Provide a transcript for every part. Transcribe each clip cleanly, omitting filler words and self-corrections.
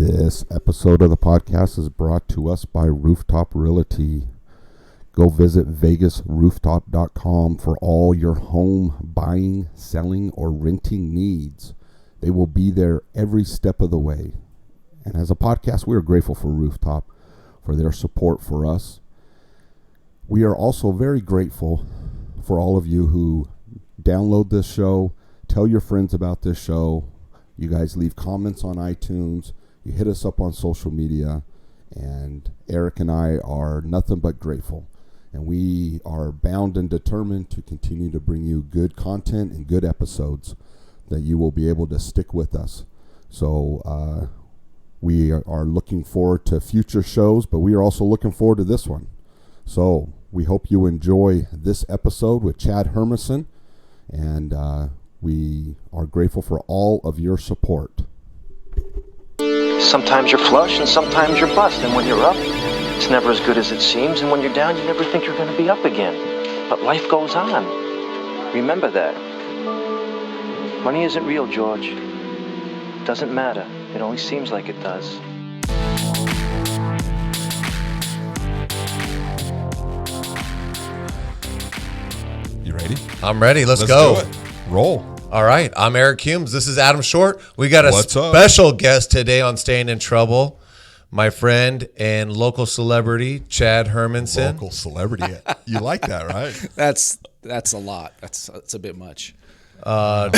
This episode of the podcast is brought to us by Rooftop Realty. Go visit vegasrooftop.com for all your home buying, selling, or renting needs. They will be there every step of the way. And as a podcast, we are grateful for Rooftop for their support for us. We are also very grateful for all of you who download this show, tell your friends about this show. You guys leave comments on iTunes. You hit us up on social media. And Eric and I are nothing but grateful. And we are bound and determined to continue to bring you good content and good episodes that you will be able to stick with us. So we are looking forward to future shows, but we are also looking forward to this one. So we hope you enjoy this episode with Chad Hermansen, and we are grateful for all of your support. Sometimes you're flush and sometimes you're bust, and when you're up, it's never as good as it seems, and when you're down, you never think you're going to be up again. But life goes on. Remember that. Money isn't real, George. Doesn't matter. It only seems like it does. You ready? I'm ready. Let's go. Do it. Roll. All right. I'm Eric Humes. This is Adam Short. We got a What's up? special guest today on Staying in Trouble. My friend and local celebrity, Chad Hermansen. Local celebrity. You like that, right? That's a lot. That's a bit much. I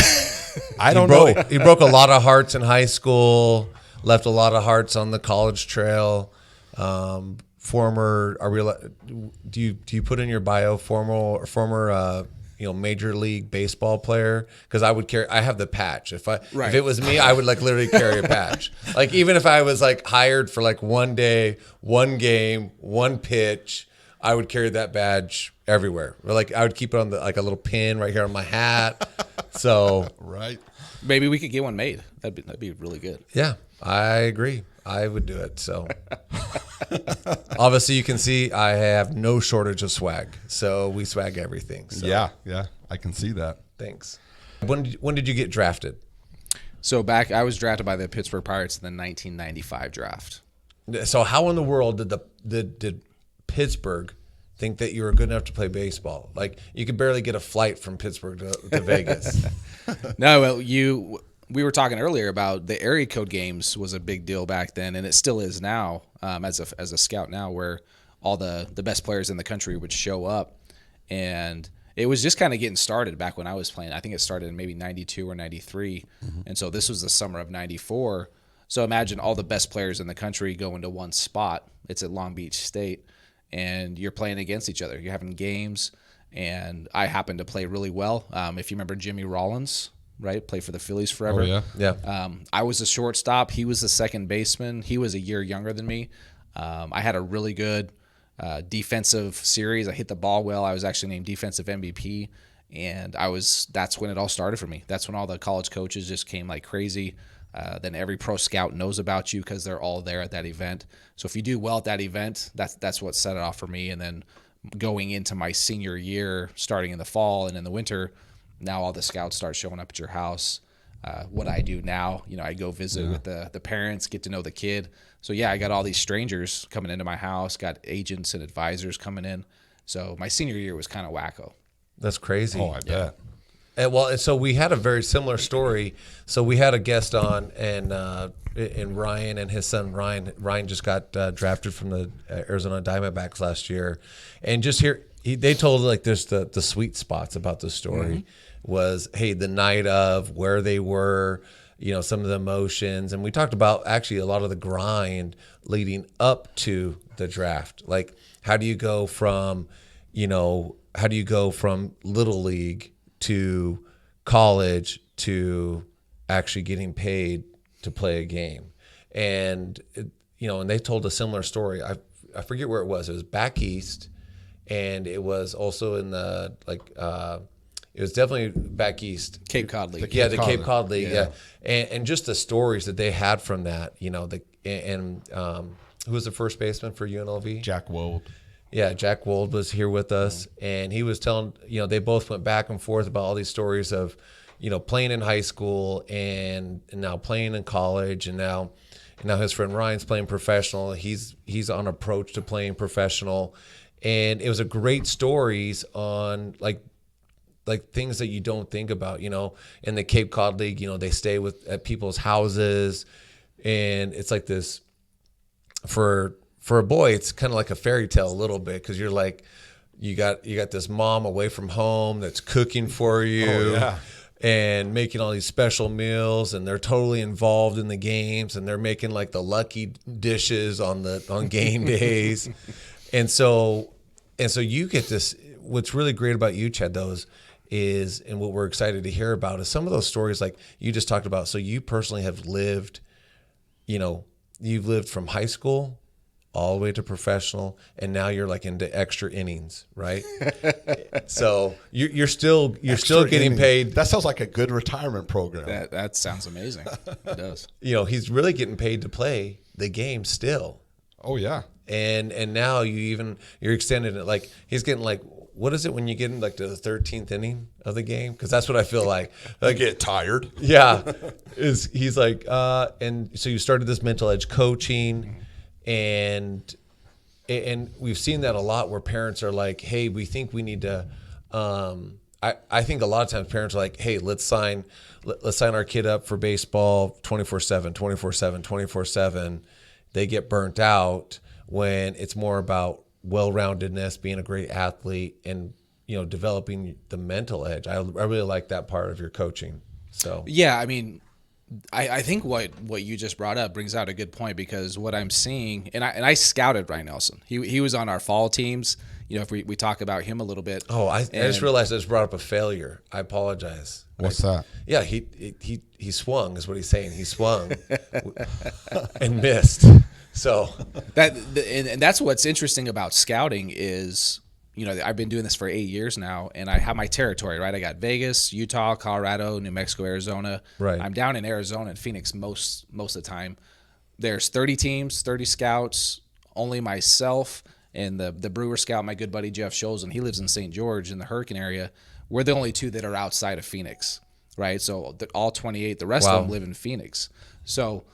don't know. He broke a lot of hearts in high school, left a lot of hearts on the college trail. Do you put in your bio former Major League Baseball player? Because I have the patch. If it was me, I would literally carry a patch. Even if I was hired for one day, one game, one pitch, I would carry that badge everywhere. Or I would keep it on a little pin right here on my hat. So Right. Maybe we could get one made. That'd be really good. yeah, I agree. I would do it. So obviously you can see I have no shortage of swag. So we swag everything. So Yeah, I can see that. thanks. When did you get drafted? So I was drafted by the Pittsburgh Pirates in the 1995 draft. So how in the world did Pittsburgh think that you were good enough to play baseball? You could barely get a flight from Pittsburgh to Vegas. No, well, we were talking earlier about the area code games was a big deal back then, and it still is now as a scout now, where all the best players in the country would show up. And it was just kind of getting started back when I was playing. I think it started in maybe 92 or 93. Mm-hmm. And so this was the summer of 94. So imagine all the best players in the country going to one spot. It's at Long Beach State, and you're playing against each other. You're having games, and I happened to play really well. If you remember Jimmy Rollins, right? Played for the Phillies forever. Oh, yeah. Yeah. I was a shortstop. He was the second baseman. He was a year younger than me. I had a really good defensive series. I hit the ball well. I was actually named defensive MVP, and that's when it all started for me. That's when all the college coaches just came like crazy. Then every pro scout knows about you because they're all there at that event. So if you do well at that event, that's what set it off for me. And then going into my senior year, starting in the fall and in the winter, now all the scouts start showing up at your house. What I do now, I go visit with the parents, get to know the kid. So yeah, I got all these strangers coming into my house, got agents and advisors coming in. So my senior year was kind of wacko. That's crazy. Oh, I bet. And so we had a very similar story. So we had a guest on, and Ryan and his son Ryan. Ryan just got drafted from the Arizona Diamondbacks last year, and just here they told there's the sweet spots about the story was the night of where they were, some of the emotions, and we talked about actually a lot of the grind leading up to the draft. How do you go from little league to college to actually getting paid to play a game? And and they told a similar story. I forget where it was. It was back east, and it was also in the it was definitely back east. Cape Cod League. The Cape Cod League. Yeah. And just the stories that they had from that. Who was the first baseman for UNLV? Jack Wold. Yeah, Jack Wold was here with us, and he was telling, they both went back and forth about all these stories of, playing in high school and now playing in college, and now and now his friend Ryan's playing professional. He's on approach to playing professional, and it was a great stories on like things that you don't think about. You know, in the Cape Cod League, you know, they stay at people's houses, and it's like this for a boy, it's kind of like a fairy tale a little bit, because you're like, you got this mom away from home that's cooking for you and making all these special meals, and they're totally involved in the games, and they're making like the lucky dishes on game days. And so you get this. What's really great about you, Chad, is, and what we're excited to hear about is some of those stories like you just talked about. So you personally have lived, you know, you've lived from high school all the way to professional, and now you're like into extra innings, right? So you're still getting paid. That sounds like a good retirement program. That sounds amazing. It does. You know, he's really getting paid to play the game still. Oh yeah. And now you're extending it. Like he's getting like, what is it when you get in like to the 13th inning of the game? Because that's what I feel like. I get tired. Yeah. He's like, and so you started this mental edge coaching, and we've seen that a lot where parents are like, hey, we think we need to, I think a lot of times parents are like, hey, let's sign our kid up for baseball 24/7, 24/7, 24/7. They get burnt out when it's more about well-roundedness, being a great athlete, and, you know, developing the mental edge. I really like that part of your coaching. So yeah, I mean, I think what you just brought up brings out a good point, because what I'm seeing, and I scouted Ryan Nelson. He was on our fall teams. You know, if we talk about him a little bit. Oh, I just realized I just brought up a failure. I apologize. What's that? Yeah, he swung is what he's saying. He swung and missed. So and that's what's interesting about scouting is, you know, I've been doing this for 8 years now, and I have my territory, right? I got Vegas, Utah, Colorado, New Mexico, Arizona. Right. I'm down in Arizona and Phoenix most of the time. There's 30 teams, 30 scouts, only myself and the Brewer scout, my good buddy Jeff Scholes, and he lives in St. George in the Hurricane area. We're the only two that are outside of Phoenix, right? So all 28, the rest of them live in Phoenix. So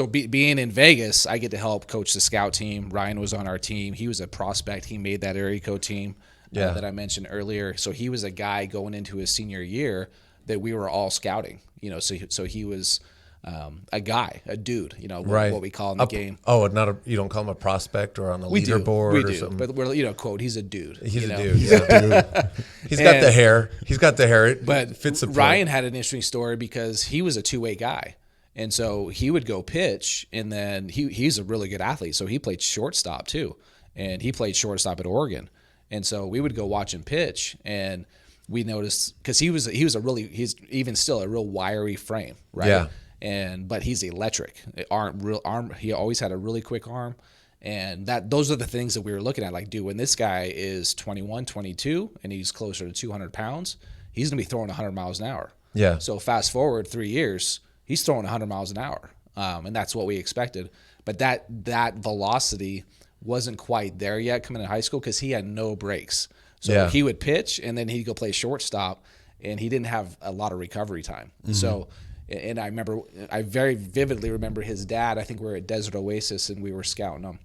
being in Vegas, I get to help coach the scout team. Ryan was on our team. He was a prospect. He made that area code team that I mentioned earlier. So he was a guy going into his senior year that we were all scouting. You know, so he was a guy, a dude. You know, what we call in the game. Oh, you don't call him a prospect or on the leaderboard or something. But we're, you know, quote, he's a dude. He's a dude. He's a dude. He's got the hair. He's got the hair. But fits the Ryan had an interesting story because he was a two-way guy. And so he would go pitch, and then he's a really good athlete. So he played shortstop too, and he played shortstop at Oregon. And so we would go watch him pitch, and we noticed, because he's even still a real wiry frame, right? Yeah. But he's electric. Arm. He always had a really quick arm, and those are the things that we were looking at. Like, dude, when this guy is 21, 22, and he's closer to 200 pounds, he's gonna be throwing 100 miles an hour. Yeah. So fast forward 3 years. He's throwing 100 miles an hour, and that's what we expected. But that velocity wasn't quite there yet coming in high school, because he had no brakes. So he would pitch, and then he'd go play shortstop, and he didn't have a lot of recovery time. Mm-hmm. So, and I very vividly remember his dad. I think we were at Desert Oasis, and we were scouting him,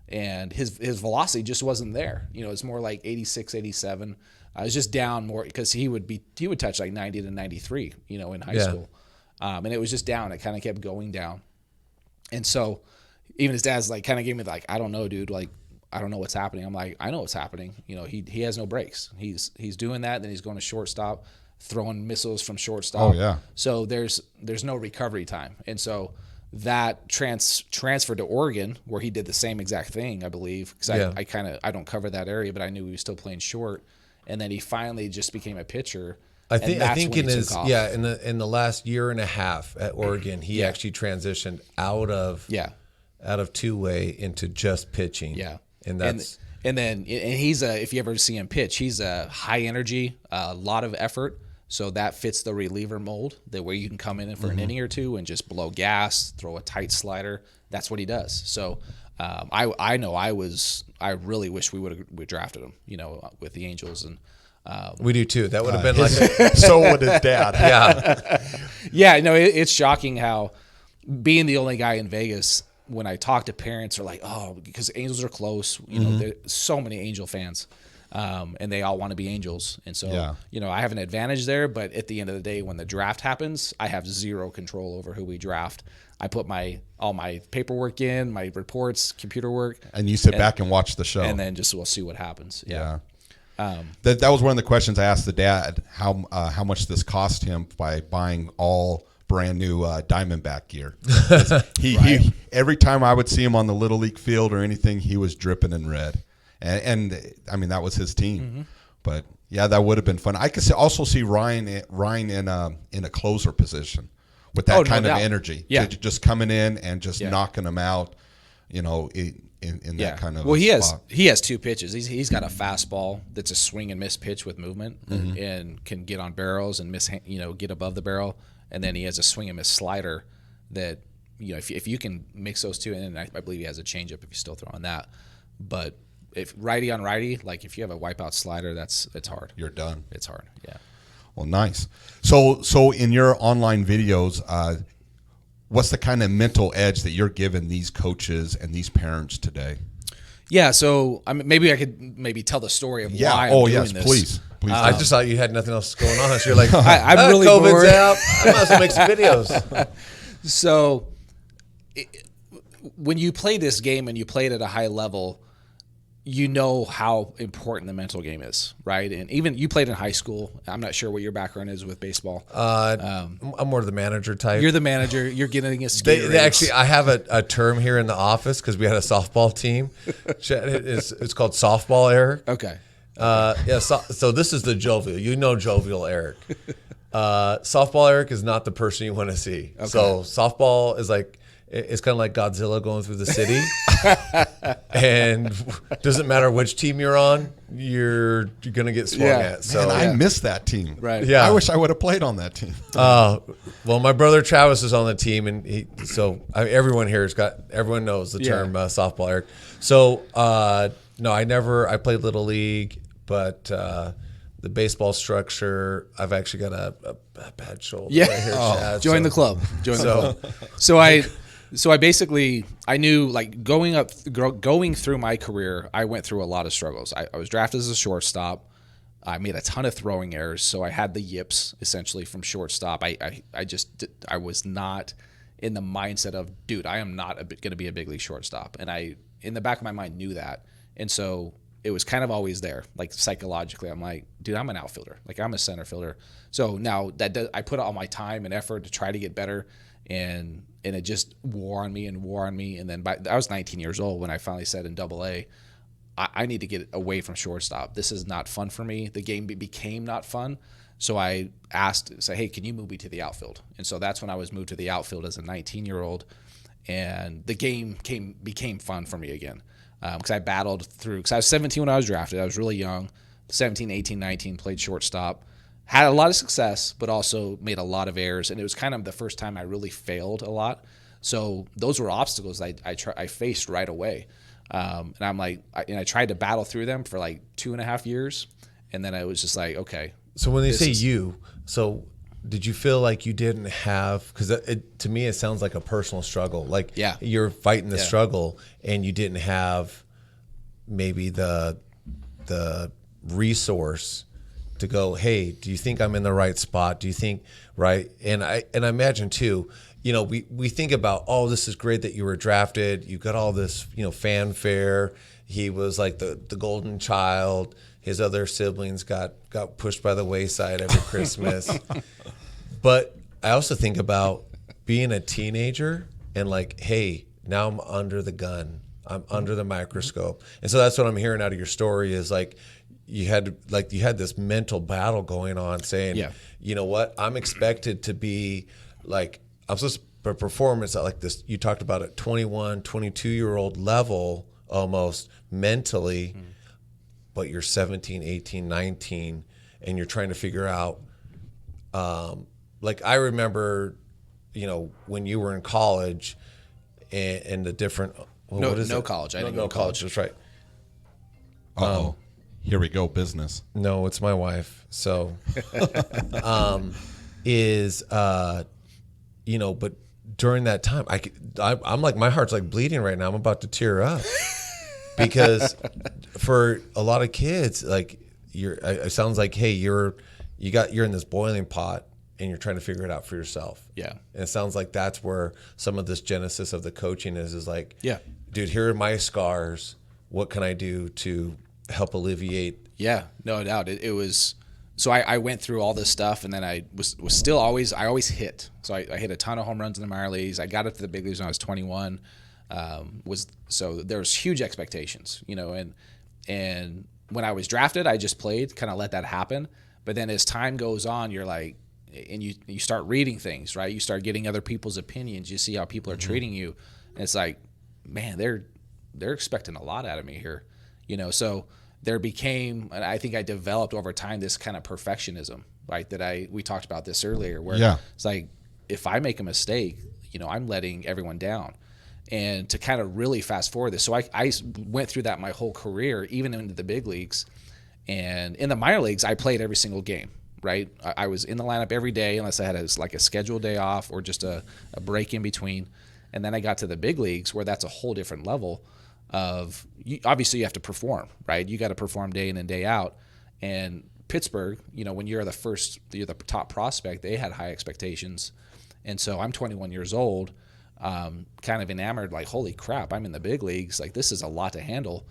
and his velocity just wasn't there. You know, it's more like 86, 87. I was just down more, because he would touch like 90 to 93. You know, in high school. And it was just down. It kind of kept going down. And so even his dad's like, kind of gave me like, I don't know, dude. Like, I don't know what's happening. I'm like, I know what's happening. You know, he has no brakes. He's doing that. Then he's going to shortstop, throwing missiles from shortstop. Oh, yeah. So there's no recovery time. And so that transferred to Oregon, where he did the same exact thing, I believe. Because I don't cover that area, but I knew he was still playing short. And then he finally just became a pitcher. I think in the last year and a half at Oregon, he actually transitioned out of two-way into just pitching. Yeah, and he's if you ever see him pitch, he's a high energy, a lot of effort. So that fits the reliever mold, that way you can come in for an inning or two and just blow gas, throw a tight slider. That's what he does. So I really wish we would have drafted him, you know, with the Angels. And we do too. That would have been so would his dad. Yeah. No, it's shocking how being the only guy in Vegas, when I talk to parents, are like, oh, because Angels are close. You know, there's so many Angel fans, and they all want to be Angels. And so, I have an advantage there. But at the end of the day, when the draft happens, I have zero control over who we draft. I put all my paperwork in, my reports, computer work. And you sit back and watch the show. And then we'll see what happens. Yeah. That was one of the questions I asked the dad, how much this cost him by buying all brand new Diamondback gear. He every time I would see him on the Little League field or anything, he was dripping in red. And I mean, that was his team. But yeah, that would have been fun. I could also see Ryan in a closer position with that kind of energy. Yeah. Just coming in and just knocking them out, in that kind of spot. He has two pitches. He's got a fastball that's a swing and miss pitch with movement and can get on barrels and get above the barrel. And then he has a swing and miss slider that, if you can mix those two, and I believe he has a changeup if you still throw on that. But if righty on righty, like if you have a wipeout slider, it's hard. You're done. It's hard. Yeah. Well, nice. So in your online videos, what's the kind of mental edge that you're giving these coaches and these parents today? Yeah, so maybe I could tell the story of why I'm doing this. Please. I just thought you had nothing else going on. So you're like, I'm really COVID's bored. out. I might as well make some videos. So when you play this game and you play it at a high level, you know how important the mental game is, right? And even you played in high school. I'm not sure what your background is with baseball. I'm more the manager type. You're the manager. You're getting a skate actually, I have a term here in the office because we had a softball team. It's called softball Eric. Okay. So this is the jovial. Jovial Eric. Softball Eric is not the person you want to see. Okay. So softball is like, it's kind of like Godzilla going through the city. And doesn't matter which team you're on, you're going to get swung at. So I miss that team. Right. Yeah. I wish I would have played on that team. Well, my brother Travis is on the team, and everyone here everyone knows the term softball Eric. So no, I played Little League, but the baseball structure, I've actually got a bad shoulder right here, Chad. Join the club. The club. So I basically, I knew, like, going through my career, I went through a lot of struggles. I was drafted as a shortstop. I made a ton of throwing errors, so I had the yips essentially from shortstop. I was not in the mindset of, dude, I am not going to be a big league shortstop, and I, in the back of my mind, knew that, and so it was kind of always there, like psychologically. I'm like, dude, I'm an outfielder, like I'm a center fielder. So now I put all my time and effort to try to get better, and it just wore on me. And then I was 19 years old when I finally said in AA, I need to get away from shortstop. This is not fun for me. The game became not fun. So I hey, can you move me to the outfield? And so that's when I was moved to the outfield as a 19-year-old. And the game became fun for me again. Because I battled through, because I was 17 when I was drafted. I was really young. 17, 18, 19, played shortstop. Had a lot of success, but also made a lot of errors. And it was kind of the first time I really failed a lot. So those were obstacles I faced right away. And I'm like, I tried to battle through them for like 2.5 years. And then I was just like, okay. So when they say so did you feel like you didn't have, because to me it sounds like a personal struggle. Like you're fighting the struggle and you didn't have maybe the resource to go, hey, do you think I'm in the right spot? Do you think, right? And I imagine too, we think about, oh, this is great that you were drafted. You got all this, fanfare. He was like the golden child. His other siblings got pushed by the wayside every Christmas. But I also think about being a teenager and like, hey, now I'm under the gun. I'm under the microscope. And so that's what I'm hearing out of your story is like, you had this mental battle going on saying, you know what, I'm expected to be like, I'm supposed to performance at like this, you talked about at 21, 22-year-old level almost mentally, but you're 17, 18, 19, and you're trying to figure out, like I remember, when you were in college and the different, no college. I didn't go to college. That's right. Here we go, business. No, it's my wife. So, but during that time, I'm like, my heart's like bleeding right now. I'm about to tear up because for a lot of kids, like it sounds like, hey, you're in this boiling pot and you're trying to figure it out for yourself. Yeah. And it sounds like that's where some of this genesis of the coaching is like, Yeah. dude, here are my scars. What can I do to help alleviate? Yeah, no doubt. It was, so I went through all this stuff, and then I was still always hit. So I hit a ton of home runs in the minor leagues. I got up to the big leagues when I was 21. So there was huge expectations, and when I was drafted, I just played, kind of let that happen. But then as time goes on, you're like, and you start reading things, right? You start getting other people's opinions. You see how people are treating you, and it's like, man, they're expecting a lot out of me here, So there became, and I think I developed over time, this kind of perfectionism, right? We talked about this earlier, where it's like, if I make a mistake, I'm letting everyone down. And to kind of really fast forward this, so I went through that my whole career, even into the big leagues, and in the minor leagues, I played every single game. Right, I was in the lineup every day unless I had a scheduled day off or just a break in between. And then I got to the big leagues where that's a whole different level of, obviously you have to perform, right? You got to perform day in and day out. And Pittsburgh, when you're the top prospect, they had high expectations. And so I'm 21 years old, kind of enamored, like, holy crap, I'm in the big leagues. Like, this is a lot to handle.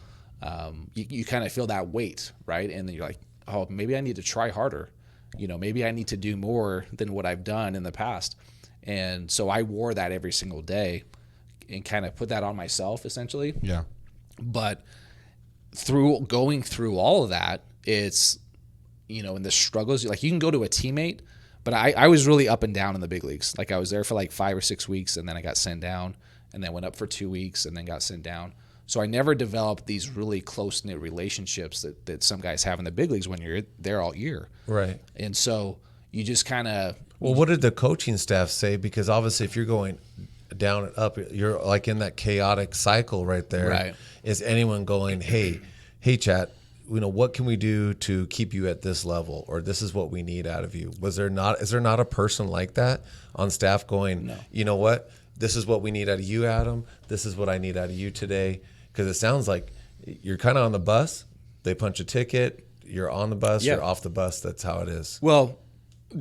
You kind of feel that weight, right? And then you're like, oh, maybe I need to try harder. Maybe I need to do more than what I've done in the past. And so I wore that every single day and kind of put that on myself, essentially. Yeah. But going through all of that, it's, in the struggles, like, you can go to a teammate, but I was really up and down in the big leagues. Like, I was there for like 5 or 6 weeks, and then I got sent down, and then went up for 2 weeks, and then got sent down. So I never developed these really close-knit relationships that some guys have in the big leagues when you're there all year. Right. And so you just kind of... Well, what did the coaching staff say? Because obviously if you're going down and up, you're like in that chaotic cycle right there. Right. Is anyone going, hey, Chad, what can we do to keep you at this level? Or this is what we need out of you. Is there not a person like that on staff going, No. You know what? This is what we need out of you, Adam. This is what I need out of you today. Because it sounds like you're kind of on the bus. They punch a ticket. You're on the bus. Yeah. You're off the bus. That's how it is. Well,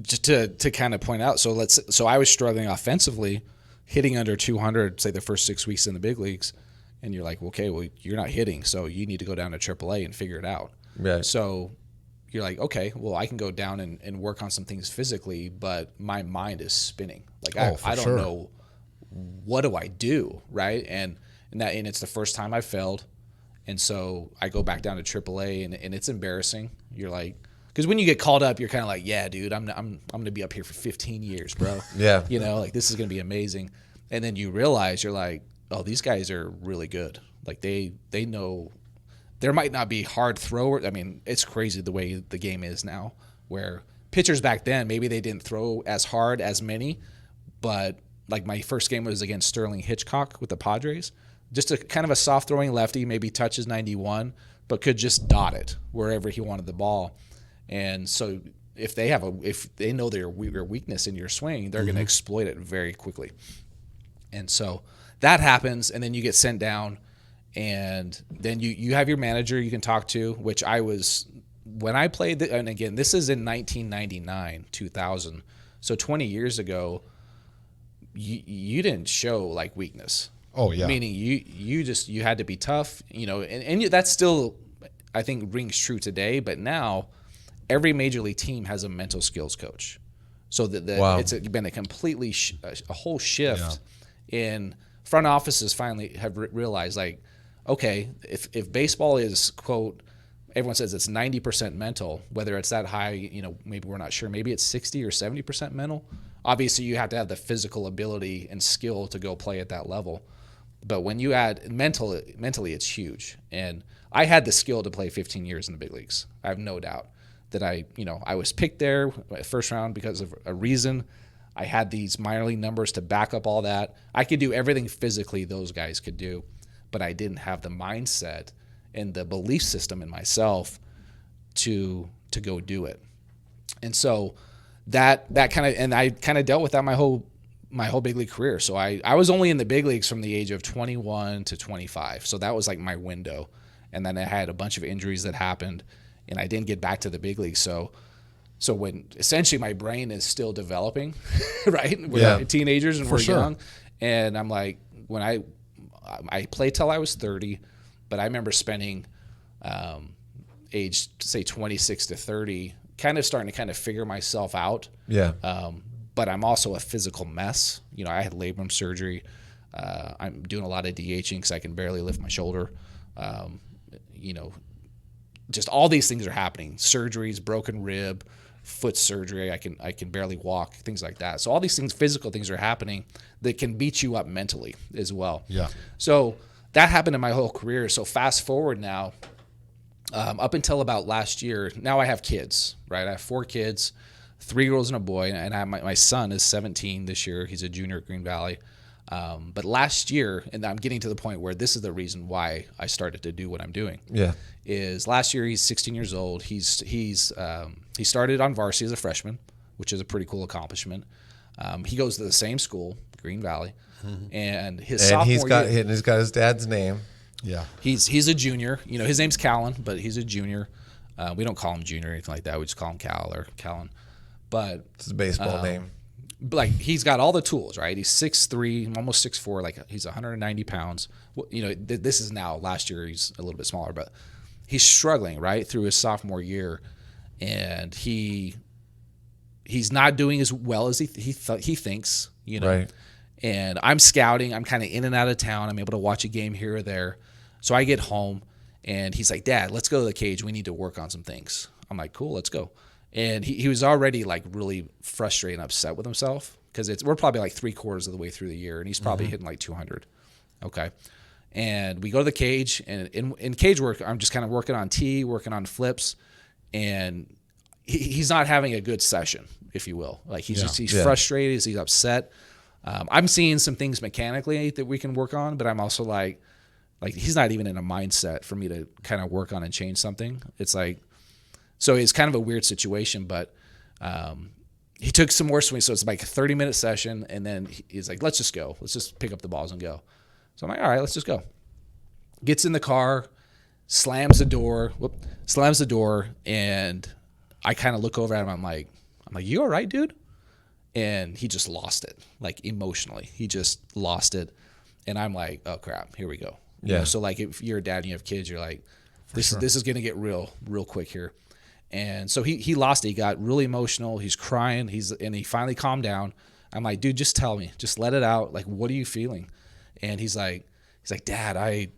just to kind of point out, so I was struggling offensively, hitting under 200, say the first 6 weeks in the big leagues, and you're like, okay, well, you're not hitting, so you need to go down to AAA and figure it out. Right. So you're like, okay, well, I can go down and work on some things physically, but my mind is spinning. Like, I don't know, what do I do, right? And it's the first time I failed, and so I go back down to AAA, and it's embarrassing. You're like, because when you get called up, you're kind of like, yeah, dude, I'm gonna be up here for 15 years, bro. Yeah, like, this is gonna be amazing. And then you realize, you're like, oh, these guys are really good. Like, they know. There might not be hard throwers. I mean, it's crazy the way the game is now, where pitchers back then, maybe they didn't throw as hard as many, but like my first game was against Sterling Hitchcock with the Padres. Just a kind of a soft throwing lefty, maybe touches 91, but could just dot it wherever he wanted the ball. And so if they know your weakness in your swing, they're going to exploit it very quickly. And so that happens, and then you get sent down, and then you have your manager you can talk to, which I was when I played. And again, this is in 1999, 2000. So 20 years ago, you didn't show like weakness. Oh yeah. Meaning you had to be tough, and that's still, I think, rings true today. But now every major league team has a mental skills coach. So Wow. It's been a completely a whole shift in front offices. Finally have realized, like, okay, if baseball is, quote, everyone says it's 90% mental, whether it's that high, maybe we're not sure, maybe it's 60 or 70% mental. Obviously you have to have the physical ability and skill to go play at that level. But when you add mentally, it's huge. And I had the skill to play 15 years in the big leagues. I have no doubt that I was picked there first round because of a reason. I had these minor league numbers to back up all that. I could do everything physically those guys could do, but I didn't have the mindset and the belief system in myself to go do it. And so that kind of, and I kind of dealt with that my whole my whole big league career. So I was only in the big leagues from the age of 21 to 25. So that was like my window. And then I had a bunch of injuries that happened, and I didn't get back to the big leagues. So when essentially my brain is still developing, right? We're teenagers and we're young. And I'm like, when I played till I was 30, but I remember spending age, say 26 to 30, kind of starting to kind of figure myself out. Yeah. But I'm also a physical mess. You know, I had labrum surgery. I'm doing a lot of DHing because I can barely lift my shoulder. You know, just all these things are happening. Surgeries, broken rib, foot surgery. I can barely walk, things like that. So all these things, physical things are happening that can beat you up mentally as well. Yeah. So that happened in my whole career. So fast forward now, up until about last year, now I have kids, right? I have 4 kids, 3 girls and a boy, and I have my son is 17 this year. He's a junior at Green Valley. But last year, and I'm getting to the point where this is the reason why I started to do what I'm doing. Yeah. Is last year he's 16 years old. He started on varsity as a freshman, which is a pretty cool accomplishment. He goes to the same school, Green Valley, and sophomore year, he's got his dad's name. Yeah. He's a junior. You know, his name's Callan, but he's a junior. We don't call him junior or anything like that. We just call him Cal or Callan. But it's a baseball name. Like, he's got all the tools, right? He's 6'3", almost 6'4", like he's 190 pounds. You know, this is now, last year he's a little bit smaller, but he's struggling, right, through his sophomore year. And he's not doing as well as he thinks, you know. Right. And I'm scouting. I'm kind of in and out of town. I'm able to watch a game here or there. So I get home, and he's like, Dad, let's go to the cage. We need to work on some things. I'm like, cool, let's go. And he was already like really frustrated and upset with himself because we're probably like 3/4 of the way through the year, and he's probably hitting like 200. Okay. And we go to the cage, and in cage work, I'm just kind of working on tee, working on flips, and he's not having a good session, if you will. Like he's frustrated, he's upset. I'm seeing some things mechanically that we can work on, but I'm also like he's not even in a mindset for me to kind of work on and change something. It's like, so it's kind of a weird situation, but he took some more swings. So it's like a 30-minute session, and then he's like, let's just go. Let's just pick up the balls and go. So I'm like, all right, let's just go. Gets in the car, slams the door, and I kind of look over at him. I'm like, you all right, dude? And he just lost it, like emotionally. He just lost it. And I'm like, oh, crap, here we go. You know, so like if you're a dad and you have kids, you're like, this is going to get real quick here. And so he lost it. He got really emotional. He's crying. And he finally calmed down. I'm like, dude, just tell me. Just let it out. Like, what are you feeling? And he's like, Dad,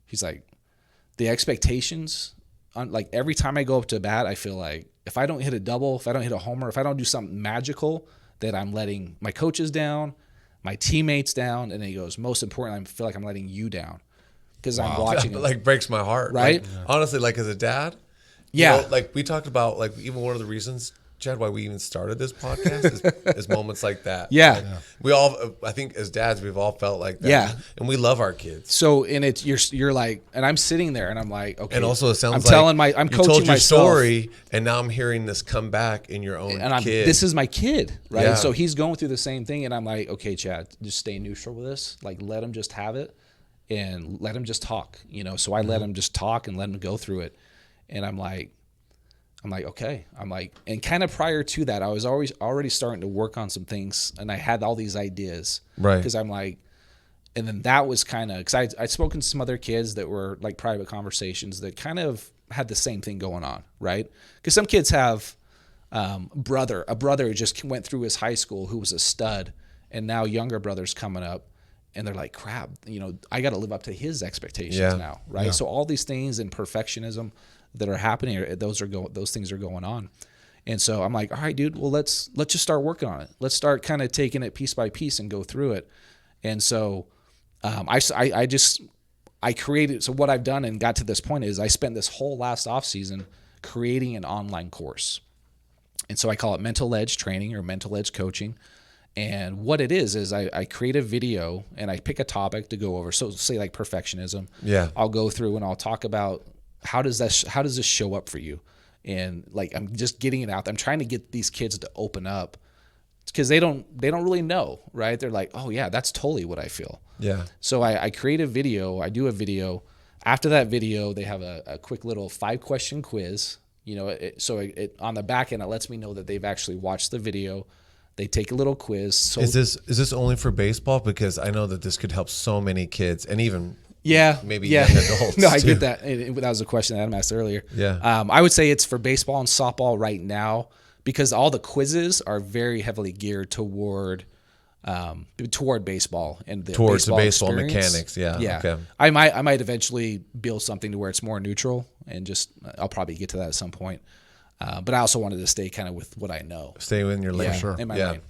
he's like, the expectations, like every time I go up to bat, I feel like if I don't hit a double, if I don't hit a homer, if I don't do something magical, that I'm letting my coaches down, my teammates down. And then he goes, most importantly, I feel like I'm letting you down because I'm watching it. Like breaks my heart. Right? Like, honestly, like as a dad, you know, like we talked about, like even one of the reasons, Chad, why we even started this podcast is moments like that. Yeah. Like, we all, I think as dads, we've all felt like that. Yeah. And we love our kids. So, and it's, you're like, and I'm sitting there and I'm like, okay. And also it sounds I'm like you told your story, and now I'm hearing this come back in your own kid. This is my kid, right? Yeah. So he's going through the same thing, and I'm like, okay, Chad, just stay neutral with this. Like, let him just have it and let him just talk, you know? So I let him just talk and let him go through it. And I'm like, okay. And kind of prior to that, I was already starting to work on some things, and I had all these ideas. Right. Because I'm like, and then that was kind of, because I'd spoken to some other kids that were like private conversations that kind of had the same thing going on, right? Because some kids have a brother who just went through his high school who was a stud, and now younger brothers coming up, and they're like, crap, you know, I got to live up to his expectations now, right? Yeah. So all these things and perfectionism that are happening, those things are going on. And so I'm like, all right, dude, well, let's just start working on it. Let's start kind of taking it piece by piece and go through it. And so I created, so what I've done and got to this point is I spent this whole last off season creating an online course. And so I call it Mental Edge Training or Mental Edge Coaching. And what it is I create a video and I pick a topic to go over. So say like perfectionism. Yeah. I'll go through and I'll talk about how does this show up for you? And like, I'm just getting it out. I'm trying to get these kids to open up because they don't really know, right? They're like, oh yeah, that's totally what I feel. Yeah. So I create a video. I do a video. After that video, they have a quick little 5-question quiz. You know, it on the back end, it lets me know that they've actually watched the video. They take a little quiz. So is this only for baseball? Because I know that this could help so many kids and even maybe young adults. No, I too. get that. That was a question that Adam asked earlier. Yeah. I would say it's for baseball and softball right now because all the quizzes are very heavily geared toward baseball and towards the baseball experience. mechanics. Yeah. Yeah. Okay. I might eventually build something to where it's more neutral and I'll probably get to that at some point. But I also wanted to stay kind of with what I know. Stay in your lane. Sure. In my lane.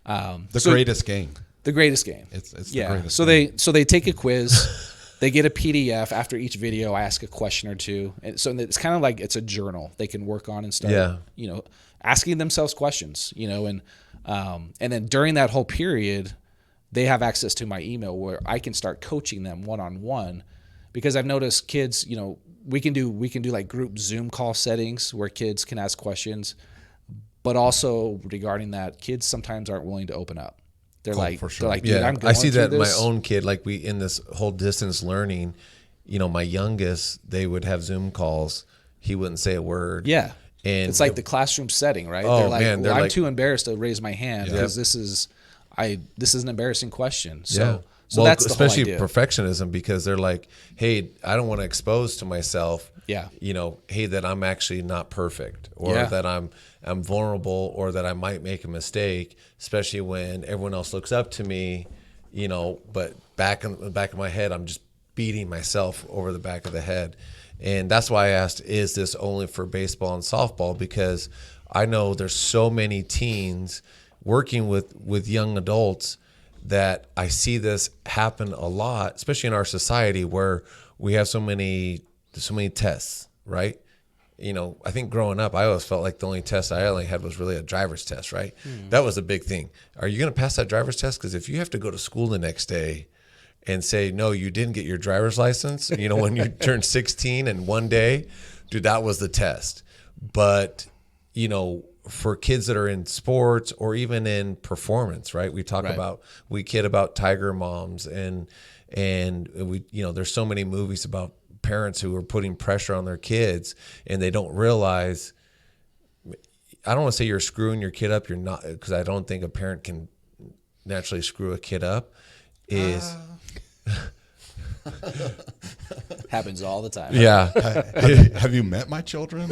The greatest game. The greatest game. It's the greatest. So game. they take a quiz. They get a PDF after each video. I ask a question or two, and so it's kind of like it's a journal they can work on and start, asking themselves questions, and then during that whole period, they have access to my email where I can start coaching them one-on-one, because I've noticed kids, we can do like group Zoom call settings where kids can ask questions, but also regarding that, kids sometimes aren't willing to open up. They're for sure. they're like, dude, I'm going I see that in my this. own kid. Like in this whole distance learning, my youngest, they would have Zoom calls. He wouldn't say a word. Yeah. And it's like the classroom setting, right? Oh, they're like, man, they're I'm like- too embarrassed to raise my hand because this is an embarrassing question. So, Yeah. so well, that's the especially whole idea. perfectionism, because they're like, hey, I don't want to expose to myself, Yeah. Hey, that I'm actually not perfect, or Yeah. that I'm vulnerable, or that I might make a mistake, especially when everyone else looks up to me, but back in the back of my head, I'm just beating myself over the back of the head. And that's why I asked, is this only for baseball and softball? Because I know there's so many teens working with young adults that I see this happen a lot, especially in our society where we have so many tests, right? I think growing up, I always felt like the only test I only had was really a driver's test, right? That was a big thing. Are you going to pass that driver's test? Because if you have to go to school the next day and say, no, you didn't get your driver's license, when you turned 16 in one day, dude, that was the test. But, for kids that are in sports or even in performance, right? We talk about, we kid about Tiger moms and we, there's so many movies about parents who are putting pressure on their kids and they don't realize, I don't want to say you're screwing your kid up. You're not, because I don't think a parent can naturally screw a kid up. Happens all the time. Yeah. Have you met my children?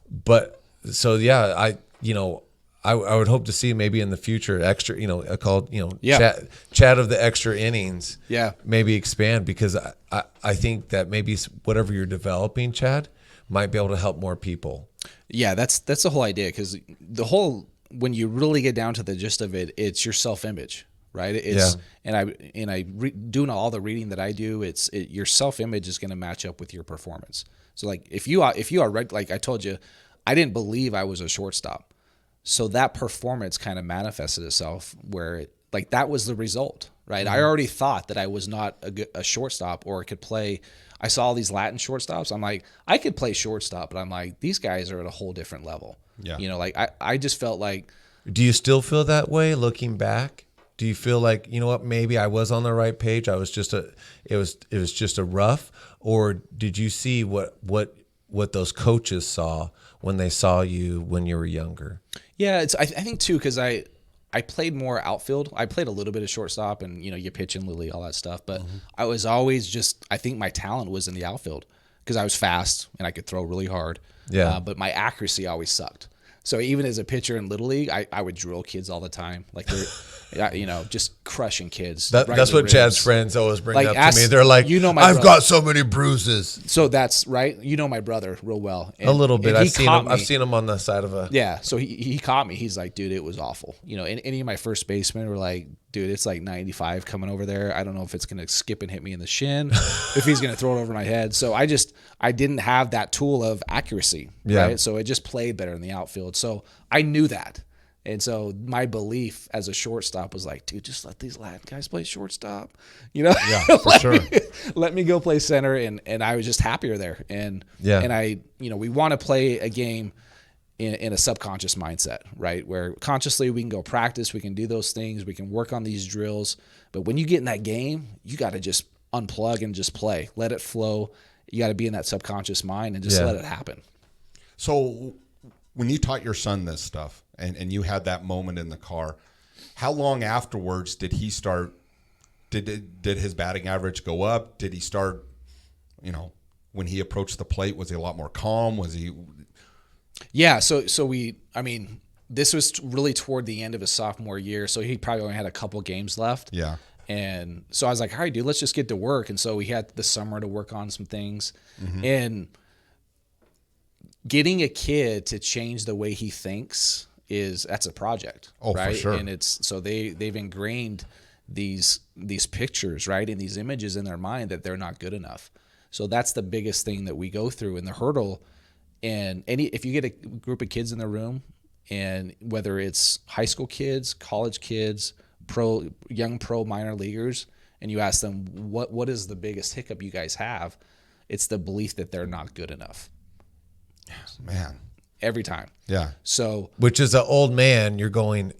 But so, yeah, I would hope to see maybe in the future extra, called, chat of the extra innings. Yeah. Maybe expand, because I think that maybe whatever you're developing, Chad, might be able to help more people. Yeah, that's the whole idea, because when you really get down to the gist of it, it's your self-image, right? Doing all the reading that I do, your self-image is going to match up with your performance. So like if you are like I told you, I didn't believe I was a shortstop. So that performance kind of manifested itself where that was the result, right? I already thought that I was not a shortstop or could play. I saw all these Latin shortstops. I'm like, I could play shortstop, but I'm like, these guys are at a whole different level. Yeah. I just felt like. Do you still feel that way looking back? Do you feel like, what, maybe I was on the right page? It was just a rough, or did you see what those coaches saw when they saw you when you were younger? Yeah, I think too, because I played more outfield. I played a little bit of shortstop and, you pitch and lily, all that stuff. But I was always I think my talent was in the outfield because I was fast and I could throw really hard. Yeah. But my accuracy always sucked. So even as a pitcher in Little League, I would drill kids all the time. Like they're, just crushing kids. That's what Chad's friends always bring up to me. They're like, I've got so many bruises. So that's right. My brother real well. And, a little bit. I've seen him on the side of a. Yeah. So he caught me. He's like, dude, it was awful. And any of my first basemen were like, dude, it's like 95 coming over there. I don't know if it's going to skip and hit me in the shin, if he's going to throw it over my head. So I didn't have that tool of accuracy. Yeah. Right. So it just played better in the outfield. So I knew that. And so my belief as a shortstop was like, dude, just let these Latin guys play shortstop. Yeah, for sure. Let me go play center. And I was just happier there. And I, we want to play a game in a subconscious mindset, right? Where consciously we can go practice, we can do those things, we can work on these drills. But when you get in that game, you got to just unplug and just play, let it flow. You got to be in that subconscious mind and just let it happen. So when you taught your son this stuff and you had that moment in the car, how long afterwards did he start, did his batting average go up? Did he start, when he approached the plate, was he a lot more calm? Was he... Yeah, so this was really toward the end of his sophomore year, so he probably only had a couple games left. Yeah. And so I was like, all right, dude, let's just get to work. And so we had the summer to work on some things. And getting a kid to change the way he thinks that's a project. Oh, right? For sure. And they've ingrained these pictures, right, and these images in their mind that they're not good enough. So that's the biggest thing that we go through in the hurdle. And if you get a group of kids in the room, and whether it's high school kids, college kids, young pro minor leaguers, and you ask them what is the biggest hiccup you guys have, it's the belief that they're not good enough. Man. Every time. Yeah. So which is an old man, you're going,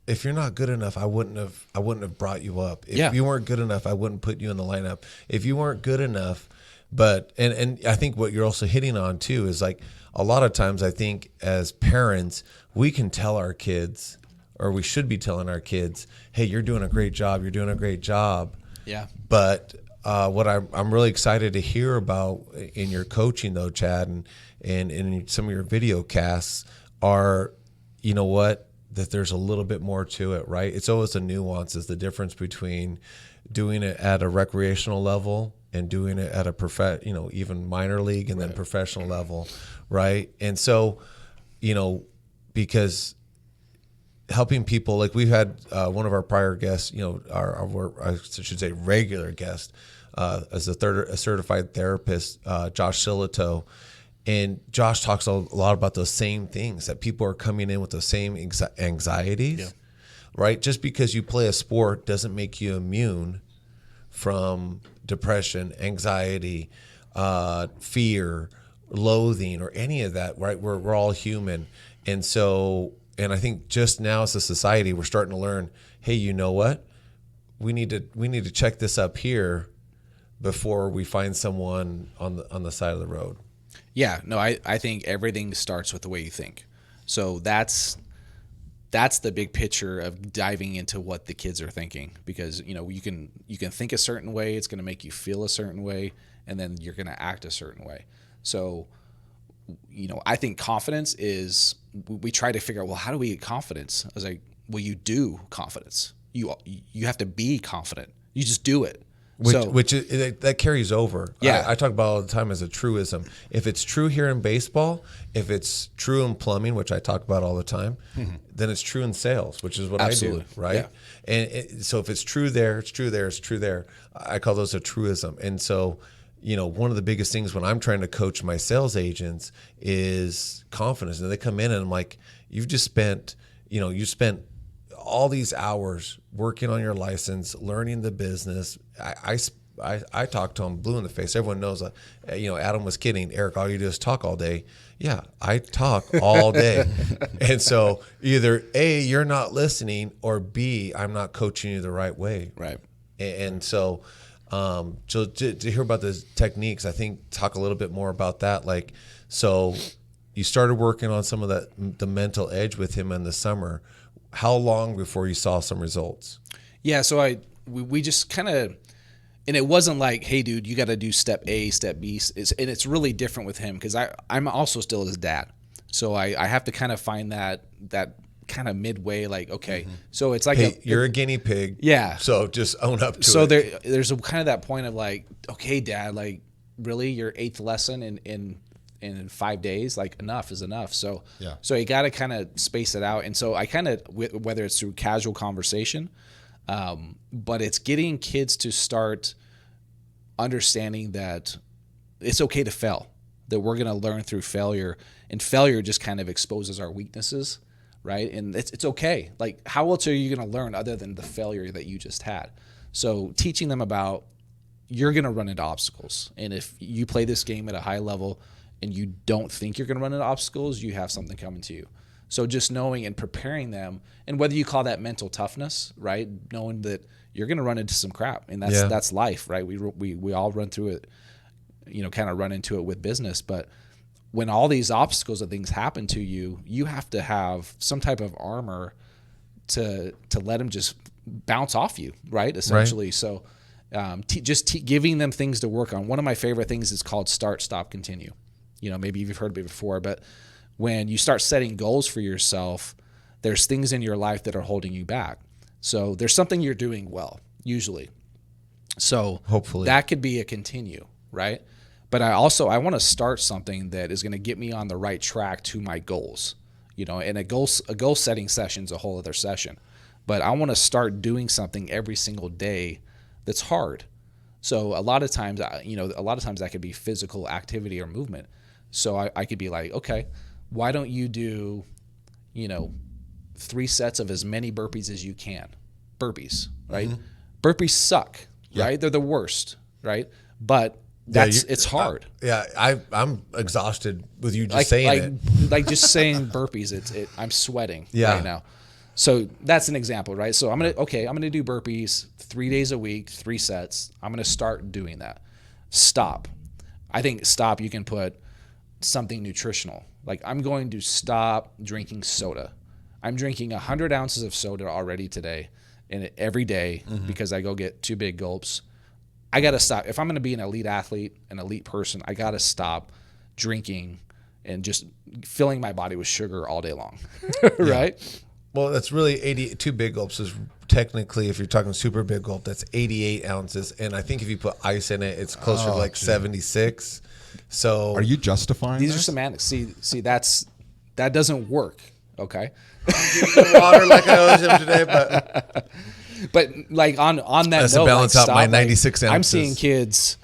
if you're not good enough, I wouldn't have brought you up. If you weren't good enough, I wouldn't put you in the lineup. If you weren't good enough. But and I think what you're also hitting on too is like a lot of times I think as parents we can tell our kids, or we should be telling our kids, hey, you're doing a great job. You're doing a great job. Yeah. But what I'm really excited to hear about in your coaching though, Chad, and in some of your video casts are, that there's a little bit more to it, right? It's always the nuances, the difference between doing it at a recreational level and doing it at a even minor league and then professional level, right? And so, because helping people, like we've had one of our prior guests, I should say regular guest, as a certified therapist, Josh Silito. And Josh talks a lot about those same things, that people are coming in with those same anxieties, right? Just because you play a sport doesn't make you immune from depression, anxiety, fear, loathing, or any of that, right? We're all human. And I think just now as a society, we're starting to learn, hey, you know what? We need to check this up here before we find someone on the side of the road. Yeah, no, I think everything starts with the way you think. So that's the big picture of diving into what the kids are thinking, because you can think a certain way, it's going to make you feel a certain way, and then you're going to act a certain way. So I think confidence is, we try to figure out, well, how do we get confidence? I was like, well, you do confidence. You have to be confident. You just do it. Which that carries over. Yeah. I talk about all the time as a truism. If it's true here in baseball, if it's true in plumbing, which I talk about all the time, then it's true in sales, which is what Absolutely. I do, right? Yeah. And so if it's true there, it's true there, it's true there. I call those a truism. And so, one of the biggest things when I'm trying to coach my sales agents is confidence. And they come in and I'm like, you've just spent, you spent all these hours working on your license, learning the business. I talked to him blue in the face. Everyone knows, Adam was kidding. Eric, all you do is talk all day. Yeah, I talk all day. And so either A, you're not listening, or B, I'm not coaching you the right way. Right. And so, to hear about the techniques, I think talk a little bit more about that. Like, so you started working on some of the mental edge with him in the summer. How long before you saw some results? Yeah, so we just kind of, and it wasn't like, hey, dude, you got to do step A, step B. And it's really different with him because I'm also still his dad. So I have to kind of find that kind of midway, like, okay. So it's like, you're a guinea pig. Yeah. So just own up to it. So there's a kind of that point of like, okay, dad, like, really, your 8th lesson in 5 days, like, enough is enough. So you got to kind of space it out. And so I kind of, whether it's through casual conversation, but it's getting kids to start understanding that it's okay to fail, that we're going to learn through failure, and failure just kind of exposes our weaknesses, right? And it's okay. Like, how else are you going to learn other than the failure that you just had? So teaching them about, you're going to run into obstacles. And if you play this game at a high level, and you don't think you're going to run into obstacles, you have something coming to you. So just knowing and preparing them, and whether you call that mental toughness, right? Knowing that you're going to run into some crap, and that's life, right? We all run through it, kind of run into it with business. But when all these obstacles and things happen to you, you have to have some type of armor to let them just bounce off you, right? Essentially. Right. So giving them things to work on. One of my favorite things is called start, stop, continue. Maybe you've heard of it before, but when you start setting goals for yourself, there's things in your life that are holding you back. So there's something you're doing well, usually. So hopefully that could be a continue, right? But I want to start something that is going to get me on the right track to my goals. And a goal setting session is a whole other session. But I want to start doing something every single day that's hard. So a lot of times that could be physical activity or movement. So I could be like, okay, why don't you do, 3 sets of as many burpees as you can? Burpees, right? Mm-hmm. Burpees suck, right? They're the worst, right? But it's hard. I'm exhausted with you just saying it. Like just saying burpees, I'm sweating right now. So that's an example, right? So I'm gonna do burpees 3 days a week, 3 sets. I'm gonna start doing that. Stop. I think stop, you can put something nutritional. Like I'm going to stop drinking soda. I'm drinking 100 ounces of soda already today and every day because I go get 2 big gulps. I got to stop. If I'm going to be an elite athlete, an elite person, I got to stop drinking and just filling my body with sugar all day long, right? Well, that's really 82 big gulps is technically, if you're talking super big gulp, that's 88 ounces. And I think if you put ice in it, it's closer to 76. So are you justifying these this? Are semantics. See, that doesn't work. Okay. Water like I always am today, but like on that note, to balance out my 96 ounces. I'm seeing kids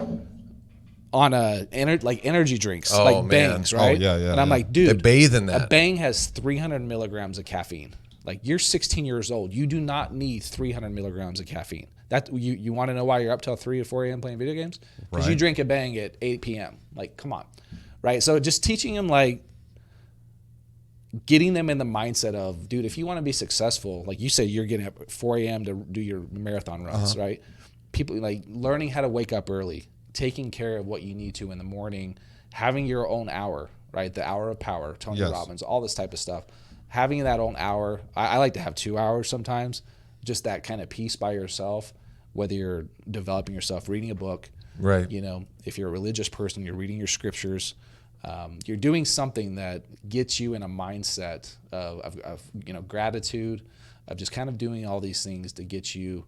on energy drinks, bangs, right? Oh, yeah. And I'm like, dude, they bathe in that. A bang has 300 milligrams of caffeine. Like you're 16 years old, you do not need 300 milligrams of caffeine. That you want to know why you're up till 3 or 4 a.m. playing video games? Because you drink a bang at 8 p.m. Like, come on, right? So just teaching them, like, getting them in the mindset of, dude, if you want to be successful, like you said, you're getting up at 4 a.m. to do your marathon runs, right? People like learning how to wake up early, taking care of what you need to in the morning, having your own hour, right? The hour of power, Tony Robbins, all this type of stuff. Having that own hour. I like to have 2 hours sometimes, just that kind of peace by yourself, whether you're developing yourself, reading a book, right? If you're a religious person, you're reading your scriptures. You're doing something that gets you in a mindset of gratitude, of just kind of doing all these things to get you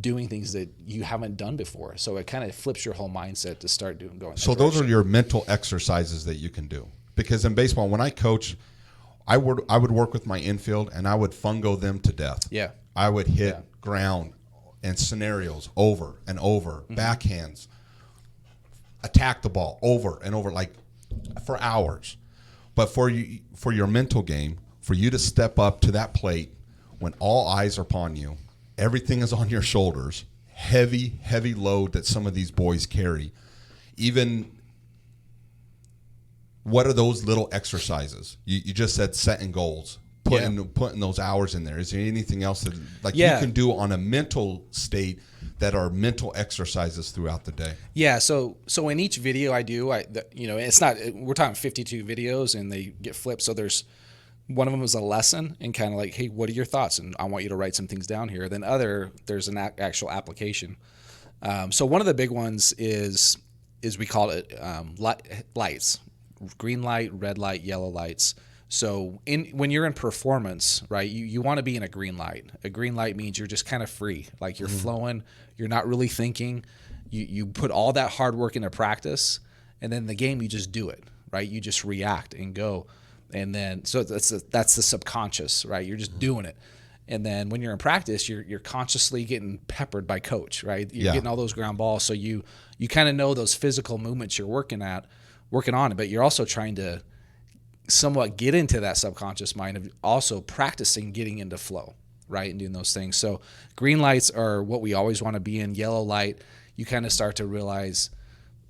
doing things that you haven't done before. So it kind of flips your whole mindset to start going. So those are your mental exercises that you can do. Because in baseball, when I coach, I would work with my infield and I would fungo them to death. Yeah. I would hit ground and scenarios over and over, backhands, attack the ball over and over, like for hours. But for your mental game, for you to step up to that plate when all eyes are upon you, everything is on your shoulders, heavy load that some of these boys carry. Even what are those little exercises? You just said setting goals, putting those hours in there. Is there anything else that you can do on a mental state that are mental exercises throughout the day? Yeah. So in each video I do, it's not, we're talking 52 videos and they get flipped. So there's one of them is a lesson and kind of like, hey, what are your thoughts? And I want you to write some things down here. Then there's an actual application. So one of the big ones is we call it lights, green light, red light, yellow lights. So when you're in performance, right, you want to be in a green light. A green light means you're just kind of free, like you're flowing, you're not really thinking. You put all that hard work into practice, and then in the game you just do it, right? You just react and go. And then so that's the subconscious, right? You're just doing it. And then when you're in practice, you're consciously getting peppered by coach, right? You're getting all those ground balls, so you kind of know those physical movements you're working on, but you're also trying to somewhat get into that subconscious mind of also practicing getting into flow, right, and doing those things. So green lights are what we always want to be in. Yellow light, you kind of start to realize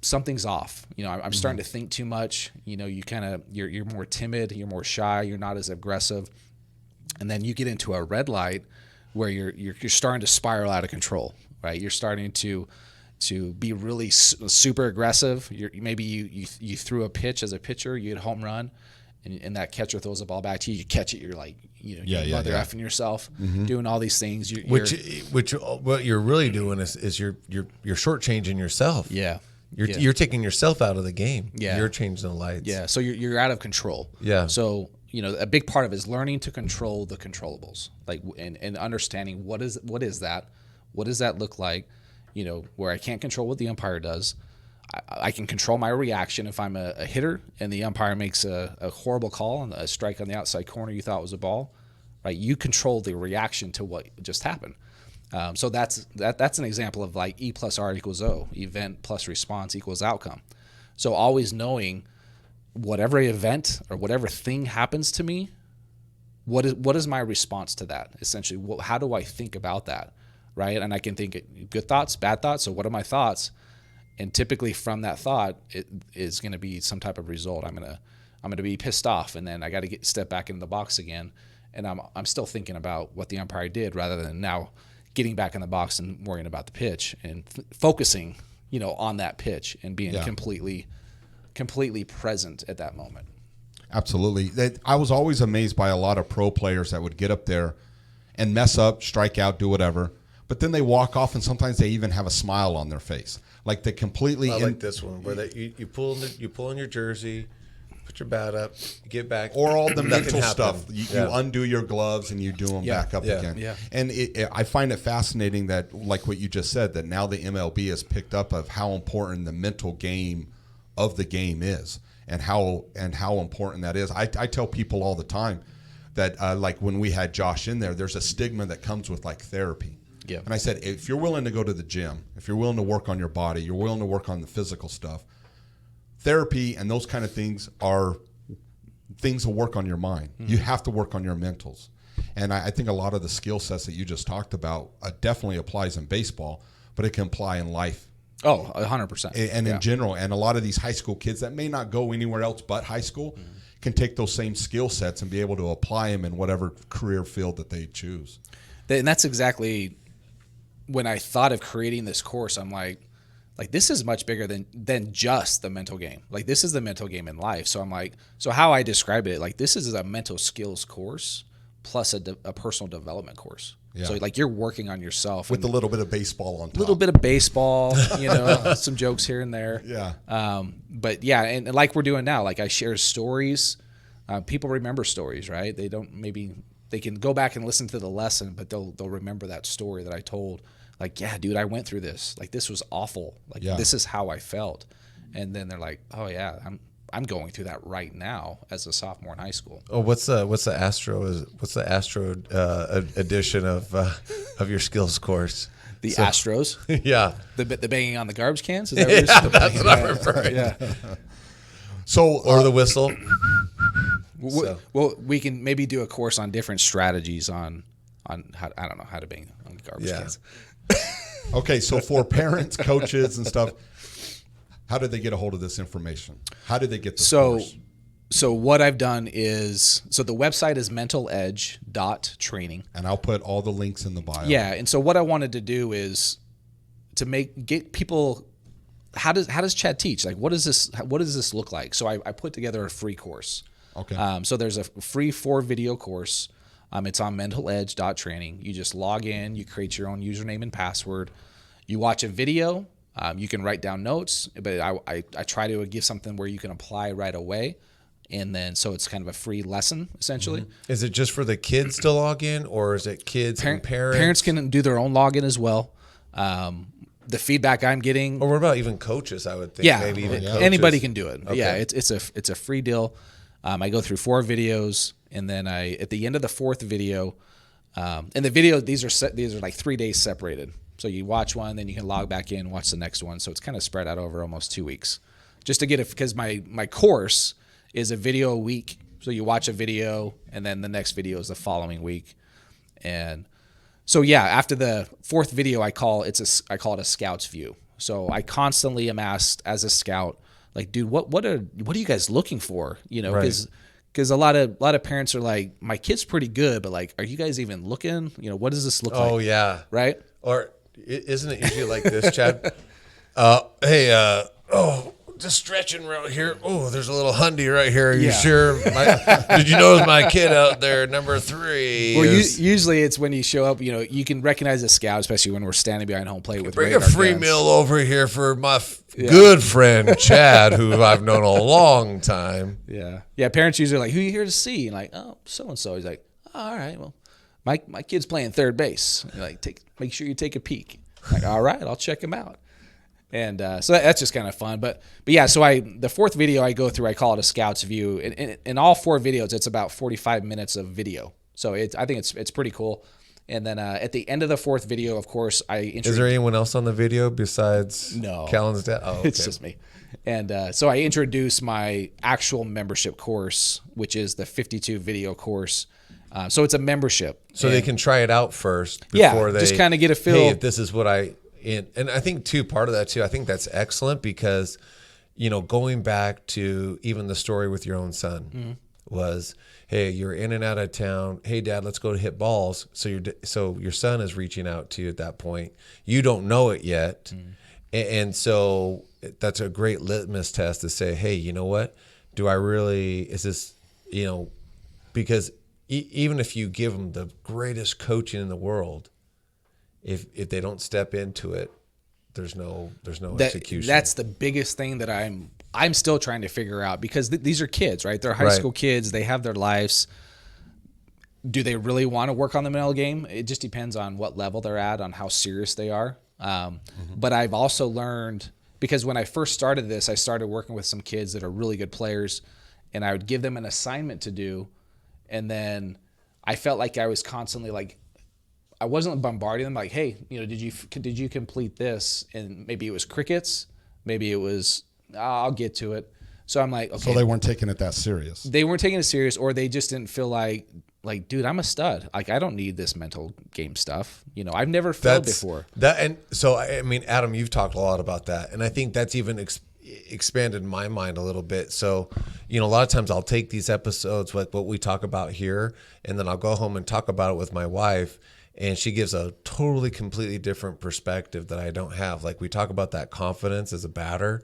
something's off. I'm starting to think too much. You're more timid, you're more shy, you're not as aggressive. And then you get into a red light where you're starting to spiral out of control, right? You're starting to be really super aggressive. Maybe you threw a pitch as a pitcher, you hit a home run, and that catcher throws the ball back to you. You catch it, you're like, you're mother effing yourself, doing all these things. Which what you're really doing is you're shortchanging yourself. Yeah. You're taking yourself out of the game. Yeah. You're changing the lights. Yeah. So you're out of control. Yeah. So a big part of it is learning to control the controllables, like and understanding what is that, what does that look like, where I can't control what the umpire does. I can control my reaction if I'm a hitter and the umpire makes a horrible call on a strike on the outside corner you thought was a ball, right? You control the reaction to what just happened. So that's an example of like E plus R equals O, event plus response equals outcome. So always knowing whatever event or whatever thing happens to me, what is my response to that? Essentially, how do I think about that, right? And I can think good thoughts, bad thoughts. So what are my thoughts? And typically from that thought, it is going to be some type of result. I'm gonna be pissed off, and then I got to step back into the box again, and I'm still thinking about what the umpire did rather than now getting back in the box and worrying about the pitch and focusing, on that pitch and being completely present at that moment. Absolutely. I was always amazed by a lot of pro players that would get up there and mess up, strike out, do whatever, but then they walk off, and sometimes they even have a smile on their face. Like they completely. Like this one, where you pull in your jersey, put your bat up, you get back, or all the mental happened. stuff. You undo your gloves and you do them back up again. Yeah. And I find it fascinating that, like what you just said, that now the MLB has picked up of how important the mental game of the game is, and how important that is. I tell people all the time that like when we had Josh in there's a stigma that comes with like therapy. Yeah. And I said, if you're willing to go to the gym, if you're willing to work on your body, you're willing to work on the physical stuff, therapy and those kind of things are things to work on your mind. Mm-hmm. You have to work on your mentals. And I think a lot of the skill sets that you just talked about definitely applies in baseball, but it can apply in life. Oh, 100%. And in general. And a lot of these high school kids that may not go anywhere else but high school can take those same skill sets and be able to apply them in whatever career field that they choose. And that's exactly when I thought of creating this course. I'm like this is much bigger than just the mental game. Like this is the mental game in life. So I'm like, so how I describe it, like this is a mental skills course plus a personal development course. Yeah. So like you're working on yourself with a little bit of baseball on top. A little bit of baseball, some jokes here and there. Yeah. But yeah, and like we're doing now, like I share stories. People remember stories, right? They can go back and listen to the lesson, but they'll remember that story that I told. Like, yeah, dude, I went through this. Like, this was awful. Like, This is how I felt. And then they're like, oh yeah, I'm going through that right now as a sophomore in high school. Oh, what's the Astro edition of your skills course? The Astros. Yeah. The banging on the garbage cans. Is that that's what I'm referring. Yeah. So or the whistle. Well, we can maybe do a course on different strategies on how, I don't know, how to bang on the garbage cans. Okay, so for parents, coaches, and stuff, how did they get a hold of this information? How did they get this course? So what I've done is, the website is mentaledge.training. And I'll put all the links in the bio. Yeah, and so what I wanted to do is to get people, how does Chad teach? Like, what does this look like? So I put together a free course. Okay. So there's a free 4-video course. It's on mentaledge.training. You just log in, you create your own username and password. You watch a video. You can write down notes, but I try to give something where you can apply right away. And then, so it's kind of a free lesson, essentially. Mm-hmm. Is it just for the kids to log in, or is it kids and parents? Parents can do their own login as well. The feedback I'm getting. Or what about even coaches, I would think? Yeah, maybe even coaches. Anybody can do it. Okay. Yeah, it's a free deal. I go through 4 videos, and then at the end of the 4th video, and the video, these are like 3 days separated. So you watch one, then you can log back in, watch the next one. So it's kind of spread out over almost 2 weeks, just to get it, because my course is a video a week. So you watch a video, and then the next video is the following week. And so yeah, after the 4th video, I call it a scout's view. So I constantly am asked as a scout, like, dude, what are you guys looking for? You know, because a lot of parents are like, my kid's pretty good, but like, are you guys even looking? You know, what does this look like? Oh yeah, right. Or isn't it usually like this, Chad? Just stretching right here. Oh, there's a little hundy right here. Are you sure? Did you notice my kid out there, number 3? Well, usually it's when you show up, you know, you can recognize a scout, especially when we're standing behind home plate with bring a radar free guns. meal over here for my good friend Chad, who I've known a long time. Yeah. Parents usually are like, who are you here to see? And like, oh, so and so. He's like, oh, all right, well, my kid's playing third base. And like, make sure you take a peek. Like, all right, I'll check him out. And so that's just kind of fun. But yeah, so the 4th video I go through, I call it a scout's view. And in all 4 videos, it's about 45 minutes of video. So I think it's pretty cool. And then at the end of the 4th video, of course, Is there anyone else on the video besides Callan's dad? Oh, okay. It's just me. And so I introduce my actual membership course, which is the 52 video course. So it's a membership. So they can try it out first before they just kind of get a feel. Hey, if this is what and I think too, part of that too, I think that's excellent because, you know, going back to even the story with your own son was, hey, you're in and out of town. Hey, Dad, let's go to hit balls. So your son is reaching out to you at that point. You don't know it yet. And so that's a great litmus test to say, hey, you know what? Is this, you know, because even if you give them the greatest coaching in the world, if they don't step into it, there's no execution. That's the biggest thing that I'm still trying to figure out because these are kids, right? They're high school kids. They have their lives. Do they really want to work on the mental game? It just depends on what level they're at, on how serious they are. But I've also learned, because when I first started this, I started working with some kids that are really good players, and I would give them an assignment to do, and then I felt like I was constantly like, I wasn't bombarding them like, hey, you know, did you complete this? And maybe it was crickets, maybe it was, I'll get to it. So I'm like, okay. So they weren't taking it that serious. They weren't taking it serious, or they just didn't feel like, dude, I'm a stud. Like, I don't need this mental game stuff. You know, I've never failed before. And so, I mean, Adam, you've talked a lot about that, and I think that's even expanded my mind a little bit. So, you know, a lot of times I'll take these episodes, like what we talk about here, and then I'll go home and talk about it with my wife. And she gives a totally, completely different perspective that I don't have. Like we talk about that confidence as a batter,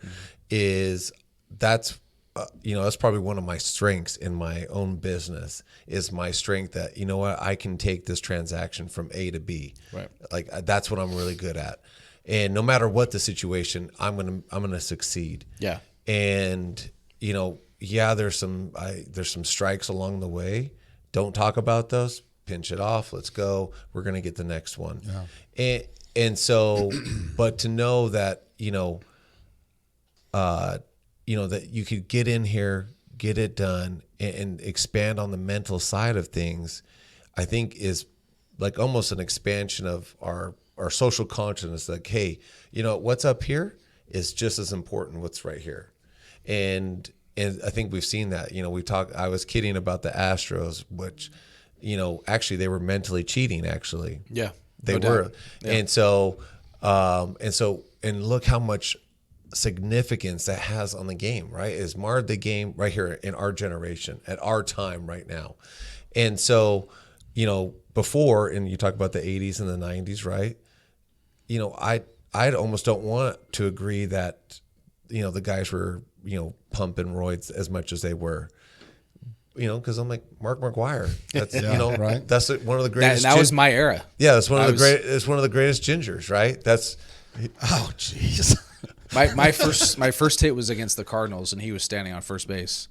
that's probably one of my strengths in my own business is my strength that, you know what, I can take this transaction from A to B. Right. Like that's what I'm really good at. And no matter what the situation, I'm gonna succeed. Yeah. And you know, there's some strikes along the way. Don't talk about those. Pinch it off. Let's go. We're going to get the next one. Yeah. And so, but to know that, that you could get in here, get it done and expand on the mental side of things, I think is like almost an expansion of our social consciousness. Like, hey, what's up here is just as important what's right here. And I think we've seen that, I was kidding about the Astros, which, actually they were mentally cheating. Actually, yeah, they were, yeah. And look how much significance that has on the game. Right, it's marred the game right here in our generation at our time right now. And so, before, and you talk about the 80s and the 90s, right? I almost don't want to agree that the guys were pumping roids as much as they were. Because I'm like Mark McGwire. That's right. That's one of the greatest. That was my era. Yeah, that's one of the great. It's one of the greatest gingers, right? That's. Oh, jeez. my first hit was against the Cardinals, and he was standing on first base.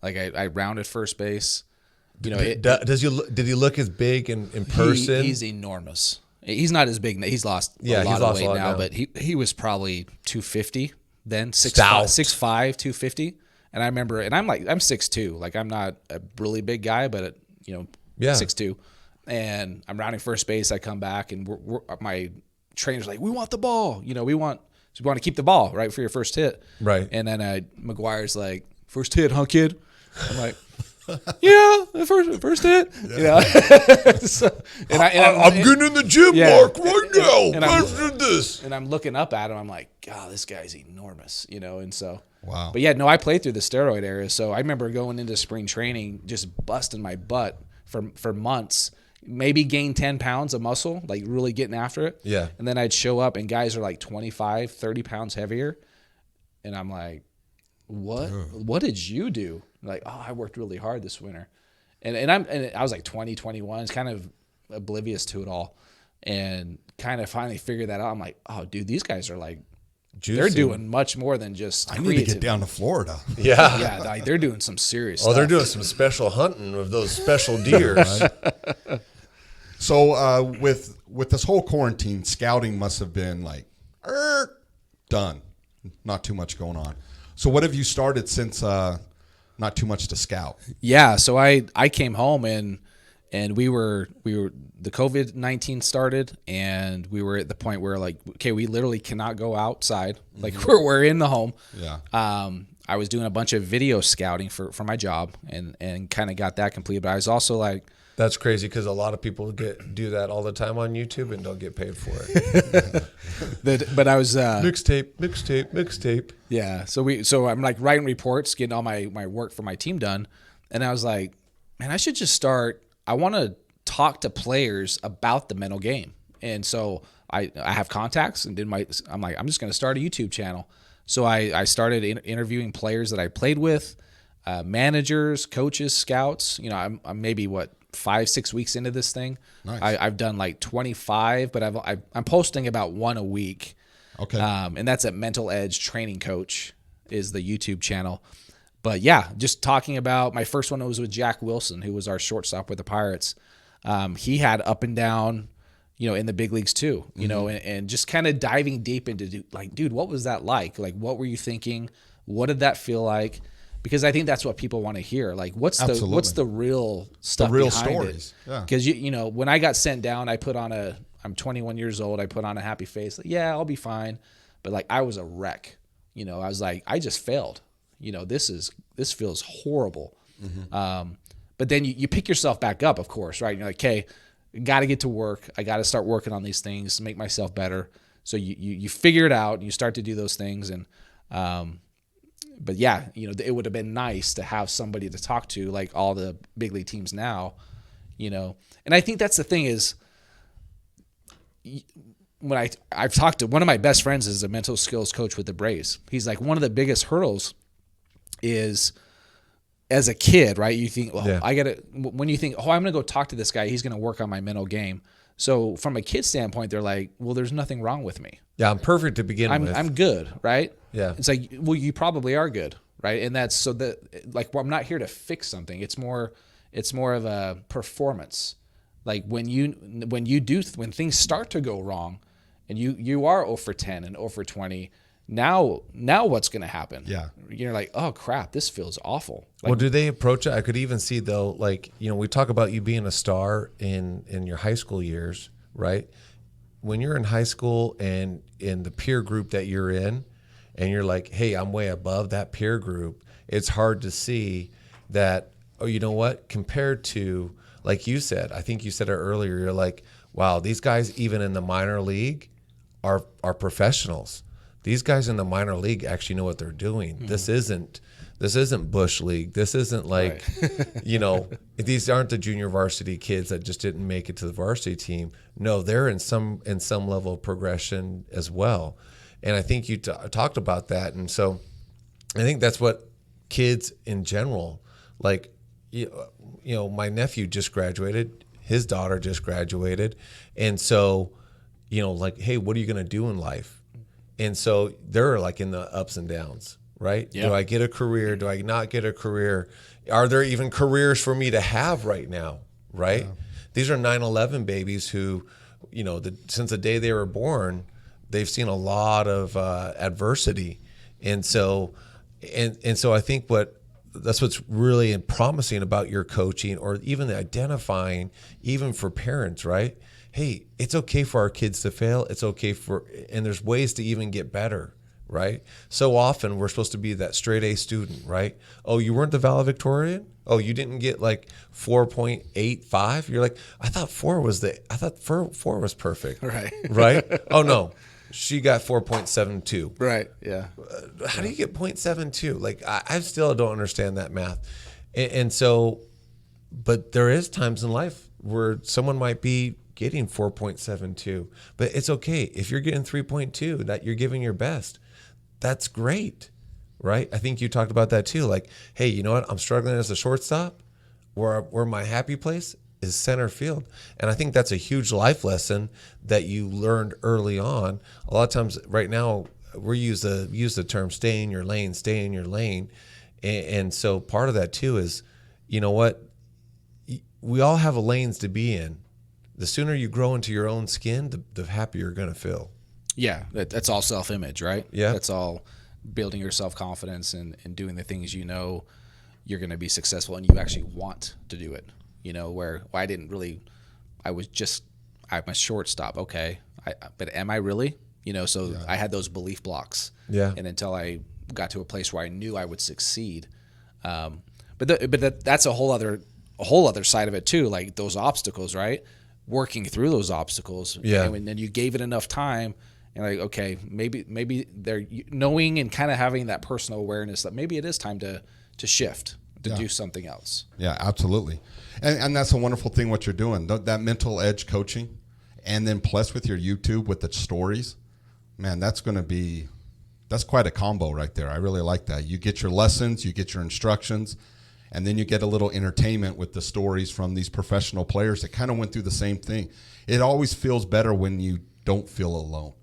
Like I rounded first base. Did he look as big in person? He's enormous. He's not as big. He's lost a lot of weight now, but he was probably 250 then, 6'5", 250. And I remember, and I'm 6'2", like I'm not a really big guy, but 6'2", and I'm rounding first base. I come back, and my trainer's like, "We want the ball, we want to keep the ball, right, for your first hit, right?" And then McGuire's like, "First hit, huh, kid?" I'm like, Yeah, the first hit. You know? So, I'm getting in the gym, Yeah. Mark, right now. And I'm- Let's do this. and I'm looking up at him. I'm like, God, this guy's enormous, you know. And so, Wow. But yeah, no, I played through the steroid era. So I remember going into spring training, just busting my butt for months. Maybe gain 10 pounds of muscle, like really getting after it. Yeah. And then I'd show up and guys are like 25, 30 pounds heavier. And I'm like, what did you do? Like, oh, I worked really hard this winter. And I was like 20, 21. It's kind of oblivious to it all. And kind of finally figured that out. I'm like, oh, dude, these guys are like, they're doing much more than just I need to get down to Florida. Yeah. Yeah, like they're doing some serious Oh, stuff. they're doing some special hunting of those special deers. So with this whole quarantine, scouting must have been like done. Not too much going on. So what have you started since not too much to scout? Yeah, so I came home and we were the COVID-19 started, and we were at the point where like, okay, we literally cannot go outside. Like we're in the home. Yeah. I was doing a bunch of video scouting for my job and kind of got that completed. But I was also like, That's crazy because a lot of people do that all the time on YouTube and don't get paid for it. but I was Mixtape. yeah. So I'm like writing reports, getting all my work for my team done, and I was like, man, I should just start. I want to talk to players about the mental game, and so I have contacts and I'm like, I'm just going to start a YouTube channel. So I started interviewing players that I played with, managers, coaches, scouts. You know, I'm maybe 5-6 weeks into this thing. Nice. I've done like 25, but I'm posting about one a week. Okay. And that's at Mental Edge Training Coach is the YouTube channel. But yeah, just talking about my first one was with Jack Wilson, who was our shortstop with the Pirates. He had up and down, you know, in the big leagues too, you know, and just kind of diving deep into like, dude, what was that like? Like, what were you thinking? What did that feel like? Because I think that's what people want to hear. Like, what's the real stuff, The real behind stories. it? Yeah. Because you know, when I got sent down, I'm 21 years old. I put on a happy face. Like, yeah, I'll be fine. But like, I was a wreck. You know, I was like, I just failed. You know, this feels horrible. But then you pick yourself back up, of course, right? And you're like, okay, got to get to work. I got to start working on these things to make myself better. So you figure it out and you start to do those things. And, but yeah, you know, it would have been nice to have somebody to talk to, like all the big league teams now, you know. And I think that's the thing is, when I've talked to one of my best friends is a mental skills coach with the Braves. He's like, one of the biggest hurdles is as a kid, right? You think, well, Yeah. when you think, oh, I'm going to go talk to this guy, he's going to work on my mental game. So from a kid standpoint, they're like, well, there's nothing wrong with me. Yeah, I'm perfect to begin with. I'm good, right? Yeah. It's like, well, you probably are good, right? And that's so that, like, well, I'm not here to fix something. It's more of a performance. Like when things start to go wrong, and you are 0 for 10 and 0 for 20. Now what's going to happen? Yeah. You're like, oh crap, this feels awful. Like, Well, do they approach it? I could even see though, like, you know, we talk about you being a star in your high school years, right? When you're in high school and in the peer group that you're in, and you're like, hey, I'm way above that peer group, it's hard to see that, oh, you know what? Compared to, like you said, I think you said it earlier, you're like, wow, these guys even in the minor league are professionals. These guys in the minor league actually know what they're doing. Mm-hmm. This isn't Bush League. This isn't like, you know, these aren't the junior varsity kids that just didn't make it to the varsity team. No, they're in some level of progression as well. And I think you talked about that. And so I think that's what kids in general, like, you know, my nephew just graduated. His daughter just graduated. And so, you know, like, hey, what are you going to do in life? And so they're like in the ups and downs, right? Yeah. Do I get a career? Do I not get a career? Are there even careers for me to have right now, right? Yeah. These are 9/11 babies who, you know, since the day they were born, they've seen a lot of adversity. And so I think that's what's really promising about your coaching, or even identifying, even for parents, right? Hey, it's okay for our kids to fail. It's okay and there's ways to even get better. right? So often we're supposed to be that straight A student, right? Oh, you weren't the valedictorian? Oh, you didn't get like 4.85? You're like, I thought four was perfect. Right. Right? Oh no. She got 4.72. Right. Yeah. How do you get 0.72? Like I still don't understand that math. And so, but there is times in life where someone might be getting 4.72, but it's okay. If you're getting 3.2, that you're giving your best, that's great, right? I think you talked about that too. Like, hey, you know what? I'm struggling as a shortstop, where my happy place is center field. And I think that's a huge life lesson that you learned early on. A lot of times right now we use the term stay in your lane, stay in your lane. And so part of that too is, you know what? We all have lanes to be in. The sooner you grow into your own skin, the happier you're going to feel. Yeah. That's all self-image, right? Yeah. That's all building your self-confidence and doing the things you know you're going to be successful and you actually want to do it. You know, where I'm a shortstop. Okay. But am I really? You know, so I had those belief blocks. Yeah. And until I got to a place where I knew I would succeed. But that's a whole other side of it too. Like those obstacles, right? Working through those obstacles. Yeah. And then you gave it enough time and like, okay, maybe they're knowing and kind of having that personal awareness that maybe it is time to shift, to do something else. Yeah, absolutely. And that's a wonderful thing what you're doing. That mental edge coaching, and then plus with your YouTube with the stories, man, that's quite a combo right there. I really like that. You get your lessons, you get your instructions, and then you get a little entertainment with the stories from these professional players that kind of went through the same thing. It always feels better when you don't feel alone.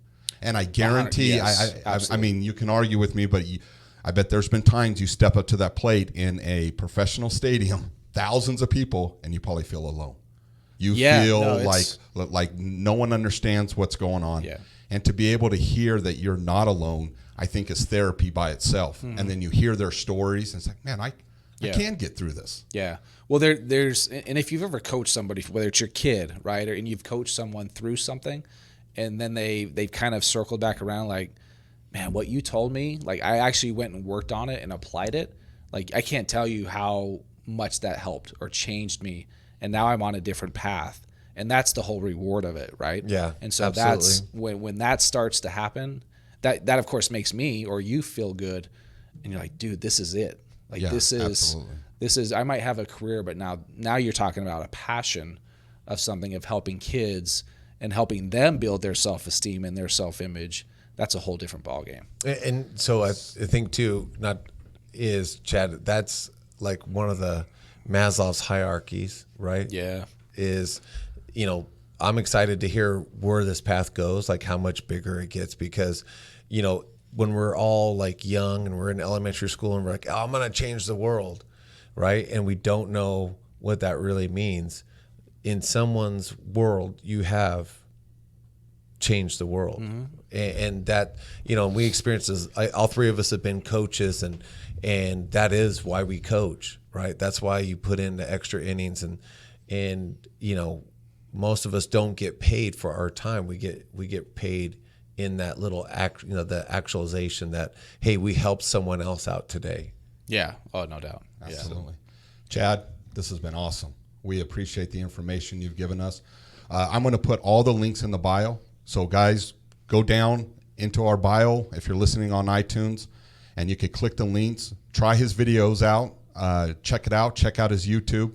And I guarantee, Yes, I mean, you can argue with me, but I bet there's been times you step up to that plate in a professional stadium, thousands of people, and you probably feel alone. You feel like no one understands what's going on. Yeah. And to be able to hear that you're not alone, I think is therapy by itself. Mm-hmm. And then you hear their stories, and it's like, man, I can get through this. Yeah. Well, there's, and if you've ever coached somebody, whether it's your kid, right, and you've coached someone through something, and then they've kind of circled back around like, man, what you told me, like I actually went and worked on it and applied it. Like I can't tell you how much that helped or changed me. And now I'm on a different path. And that's the whole reward of it, right? Yeah. And so absolutely. that's when that starts to happen, that of course makes me or you feel good. And you're like, dude, this is it. Like this is, I might have a career, but now you're talking about a passion of something, of helping kids and helping them build their self-esteem and their self-image. That's a whole different ballgame. And so I think too, Chad, that's like one of the Maslow's hierarchies, right? Yeah. Is, you know, I'm excited to hear where this path goes, like how much bigger it gets, because, you know, when we're all like young and we're in elementary school and we're like, oh, I'm going to change the world, right? And we don't know what that really means. In someone's world, you have changed the world. Mm-hmm. And that, you know, we experience this, all three of us have been coaches, and that is why we coach, right? That's why you put in the extra innings, and you know, most of us don't get paid for our time. We get paid in that little the actualization that, hey, we helped someone else out today. Yeah. Oh, no doubt. Absolutely. Yeah. Chad, this has been awesome. We appreciate the information you've given us. I'm going to put all the links in the bio. So guys, go down into our bio if you're listening on iTunes, and you could click the links, try his videos out, check it out, check out his YouTube.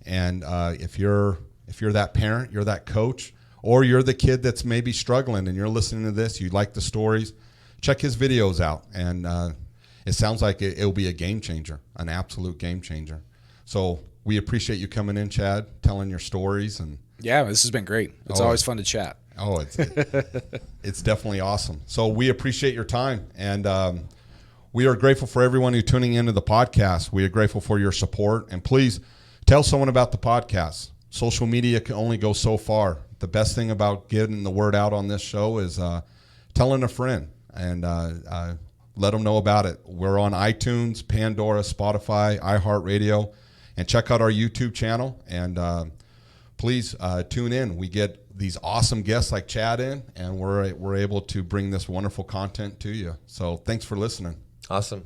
And if you're that parent, you're that coach, or you're the kid that's maybe struggling and you're listening to this, you like the stories, check his videos out. And it sounds like it'll be a game changer, an absolute game changer. So we appreciate you coming in, Chad, telling your stories. And yeah, this has been great. It's always fun to chat. Oh, it's definitely awesome. So we appreciate your time, and we are grateful for everyone who's tuning into the podcast. We are grateful for your support, and please tell someone about the podcast. Social media can only go so far. The best thing about getting the word out on this show is telling a friend, and let them know about it. We're on iTunes, Pandora, Spotify, iHeartRadio, and check out our YouTube channel, and please tune in. We get these awesome guests like Chad and we're able to bring this wonderful content to you. So thanks for listening. Awesome.